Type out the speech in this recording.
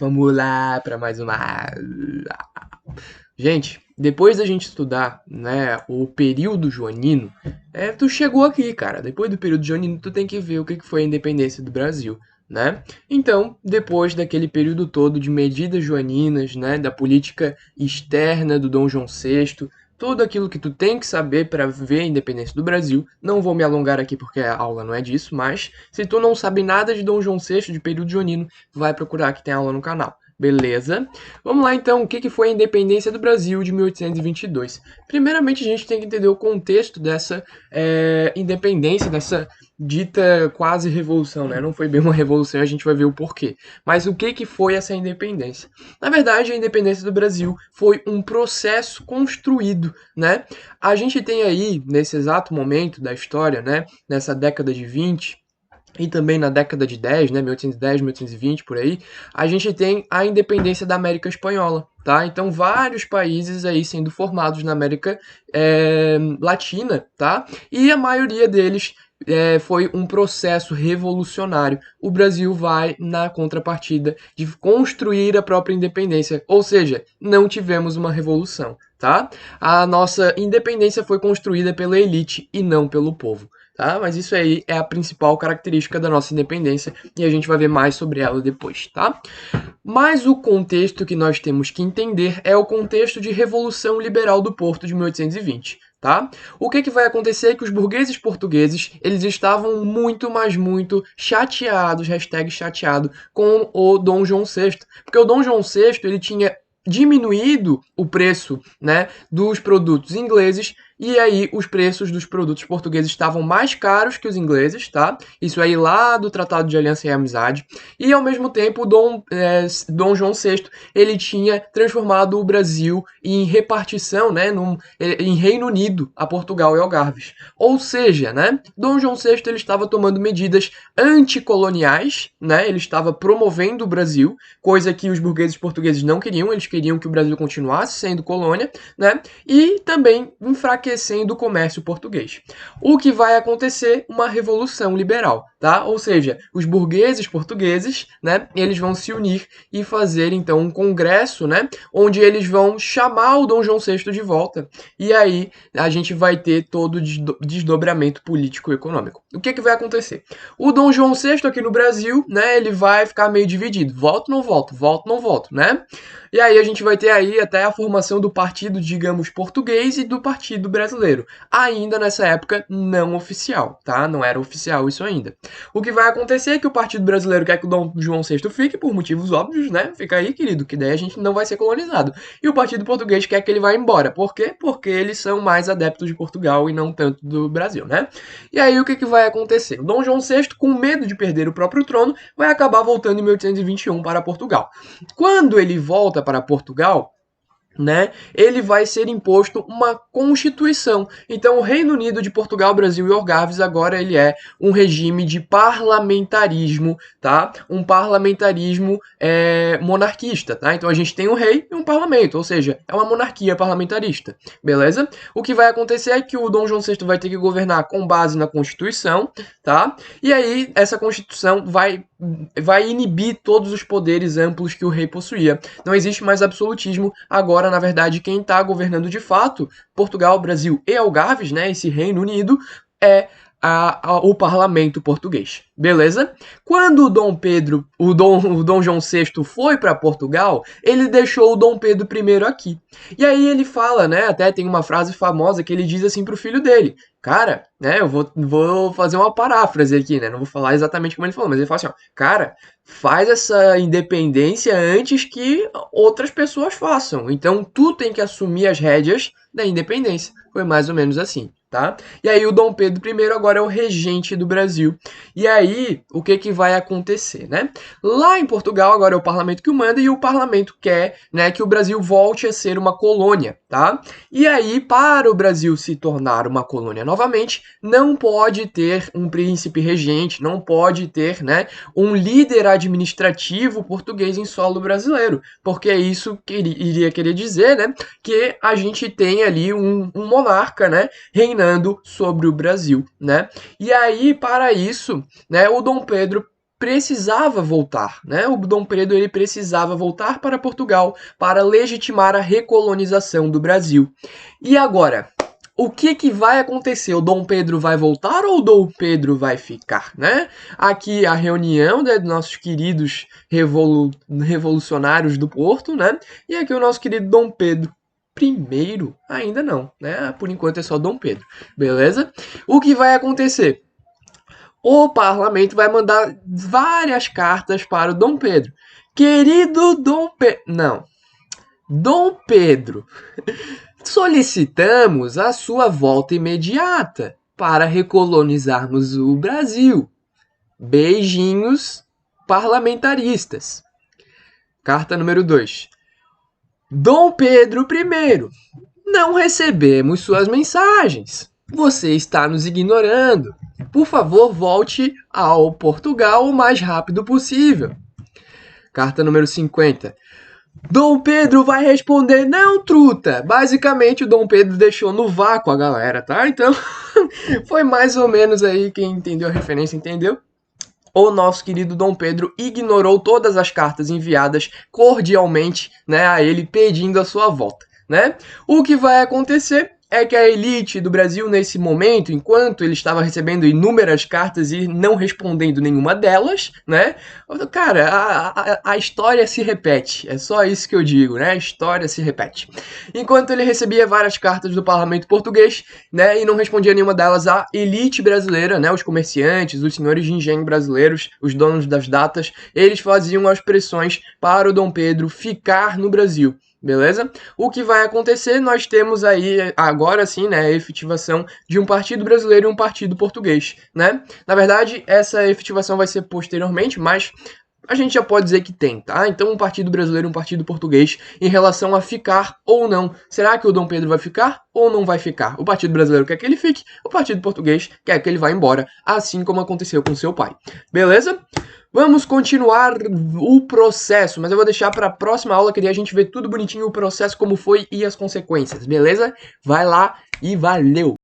Vamos lá para mais uma. Gente, depois da gente estudar, né, o período joanino, tu chegou aqui, cara. Depois do período joanino, tu tem que ver o que foi a independência do Brasil, né? Então, depois daquele período todo de medidas joaninas, né, da política externa do Dom João VI, tudo aquilo que tu tem que saber para ver a independência do Brasil. Não vou me alongar aqui porque a aula não é disso, mas se tu não sabe nada de Dom João VI, de período joanino, vai procurar que tem aula no canal. Beleza? Vamos lá então, o que foi a independência do Brasil de 1822? Primeiramente, a gente tem que entender o contexto dessa independência, dessa dita quase revolução, né? Não foi bem uma revolução, a gente vai ver o porquê. Mas o que foi essa independência? Na verdade, a independência do Brasil foi um processo construído, né? A gente tem aí, nesse exato momento da história, né? Nessa década de 20, e também na década de 10, né, 1810, 1820, por aí, a gente tem a independência da América Espanhola, tá? Então, vários países aí sendo formados na América Latina, tá? E a maioria deles foi um processo revolucionário. O Brasil vai na contrapartida de construir a própria independência, ou seja, não tivemos uma revolução, tá? A nossa independência foi construída pela elite e não pelo povo. Tá? Mas isso aí é a principal característica da nossa independência e a gente vai ver mais sobre ela depois, tá? Mas o contexto que nós temos que entender é o contexto de Revolução Liberal do Porto de 1820. Tá? O que vai acontecer é que os burgueses portugueses eles estavam muito, mas muito chateados, hashtag chateado, com o Dom João VI. Porque o Dom João VI ele tinha diminuído o preço, né, dos produtos ingleses e aí os preços dos produtos portugueses estavam mais caros que os ingleses, tá? Isso aí lá do Tratado de Aliança e Amizade. E ao mesmo tempo, Dom João VI, ele tinha transformado o Brasil em repartição, né, em Reino Unido, a Portugal e Algarves. Ou seja, né, Dom João VI ele estava tomando medidas anticoloniais, né? Ele estava promovendo o Brasil, coisa que os burgueses portugueses não queriam, eles queriam que o Brasil continuasse sendo colônia, né? E também enfraquecendo o comércio português. O que vai acontecer? Uma revolução liberal, tá? Ou seja, os burgueses portugueses, né, eles vão se unir e fazer então um congresso, né, onde eles vão chamar o Dom João VI de volta. E aí a gente vai ter todo o desdobramento político e econômico. O que vai acontecer? O Dom João VI aqui no Brasil, né, ele vai ficar meio dividido. Volto, não volto, volto, não volto, né? E aí a gente vai ter aí até a formação do partido, digamos, português e do partido brasileiro. Ainda nessa época não oficial, tá? Não era oficial isso ainda. O que vai acontecer é que o Partido Brasileiro quer que o Dom João VI fique, por motivos óbvios, né? Fica aí, querido, que daí a gente não vai ser colonizado. E o Partido Português quer que ele vá embora. Por quê? Porque eles são mais adeptos de Portugal e não tanto do Brasil, né? E aí o que vai acontecer? O Dom João VI, com medo de perder o próprio trono, vai acabar voltando em 1821 para Portugal. Quando ele volta para Portugal, né, ele vai ser imposto uma constituição. Então, o Reino Unido de Portugal, Brasil e Algarves agora ele é um regime de parlamentarismo, tá? Um parlamentarismo monarquista, tá? Então a gente tem um rei e um parlamento, ou seja, é uma monarquia parlamentarista, beleza? O que vai acontecer é que o Dom João VI vai ter que governar com base na Constituição, tá? E aí essa Constituição vai inibir todos os poderes amplos que o rei possuía. Não existe mais absolutismo. Agora, na verdade, quem está governando de fato Portugal, Brasil e Algarves, né, esse Reino Unido, é o parlamento português. Beleza? Quando o Dom João VI foi para Portugal, ele deixou o Dom Pedro I aqui. E aí ele fala, né, até tem uma frase famosa que ele diz assim pro filho dele, cara, né, eu vou fazer uma paráfrase aqui, né, não vou falar exatamente como ele falou, mas ele fala assim, ó, cara, faz essa independência antes que outras pessoas façam. Então tu tem que assumir as rédeas da independência. Foi mais ou menos assim, tá? E aí o Dom Pedro I agora é o regente do Brasil. E aí, o que vai acontecer, né? Lá em Portugal, agora é o parlamento que o manda e o parlamento quer, né, que o Brasil volte a ser uma colônia, tá? E aí, para o Brasil se tornar uma colônia novamente, não pode ter um príncipe regente, não pode ter, né, um líder administrativo português em solo brasileiro, porque isso iria querer dizer, né, que a gente tem ali um monarca, né, reinando sobre o Brasil, né? E aí, para isso, né, o Dom Pedro precisava voltar, né? O Dom Pedro ele precisava voltar para Portugal para legitimar a recolonização do Brasil. E agora, o que vai acontecer? O Dom Pedro vai voltar ou o Dom Pedro vai ficar, né? Aqui a reunião, né, dos nossos queridos revolucionários do Porto, né? E aqui o nosso querido Dom Pedro I ainda não, né? Por enquanto é só Dom Pedro, beleza? O que vai acontecer? O parlamento vai mandar várias cartas para o Dom Pedro. Querido Dom Pedro... Não. Dom Pedro, solicitamos a sua volta imediata para recolonizarmos o Brasil. Beijinhos parlamentaristas. Carta número 2. Dom Pedro I, não recebemos suas mensagens. Você está nos ignorando. Por favor, volte ao Portugal o mais rápido possível. Carta número 50. Dom Pedro vai responder, não, truta. Basicamente, o Dom Pedro deixou no vácuo a galera, tá? Então, foi mais ou menos aí, quem entendeu a referência entendeu. O nosso querido Dom Pedro ignorou todas as cartas enviadas cordialmente, né, a ele pedindo a sua volta, né? O que vai acontecer é que a elite do Brasil, nesse momento, enquanto ele estava recebendo inúmeras cartas e não respondendo nenhuma delas, né? Cara, a história se repete. É só isso que eu digo, né? A história se repete. Enquanto ele recebia várias cartas do parlamento português, né? E não respondia nenhuma delas, a elite brasileira, né? Os comerciantes, os senhores de engenho brasileiros, os donos das datas, eles faziam as pressões para o Dom Pedro ficar no Brasil. Beleza? O que vai acontecer, nós temos aí, agora sim, né, a efetivação de um partido brasileiro e um partido português, né? Na verdade, essa efetivação vai ser posteriormente, mas a gente já pode dizer que tem, tá? Então, um partido brasileiro e um partido português em relação a ficar ou não. Será que o Dom Pedro vai ficar ou não vai ficar? O partido brasileiro quer que ele fique, o partido português quer que ele vá embora, assim como aconteceu com seu pai. Beleza? Vamos continuar o processo, mas eu vou deixar para a próxima aula, que daí a gente vê tudo bonitinho, o processo como foi e as consequências, beleza? Vai lá e valeu!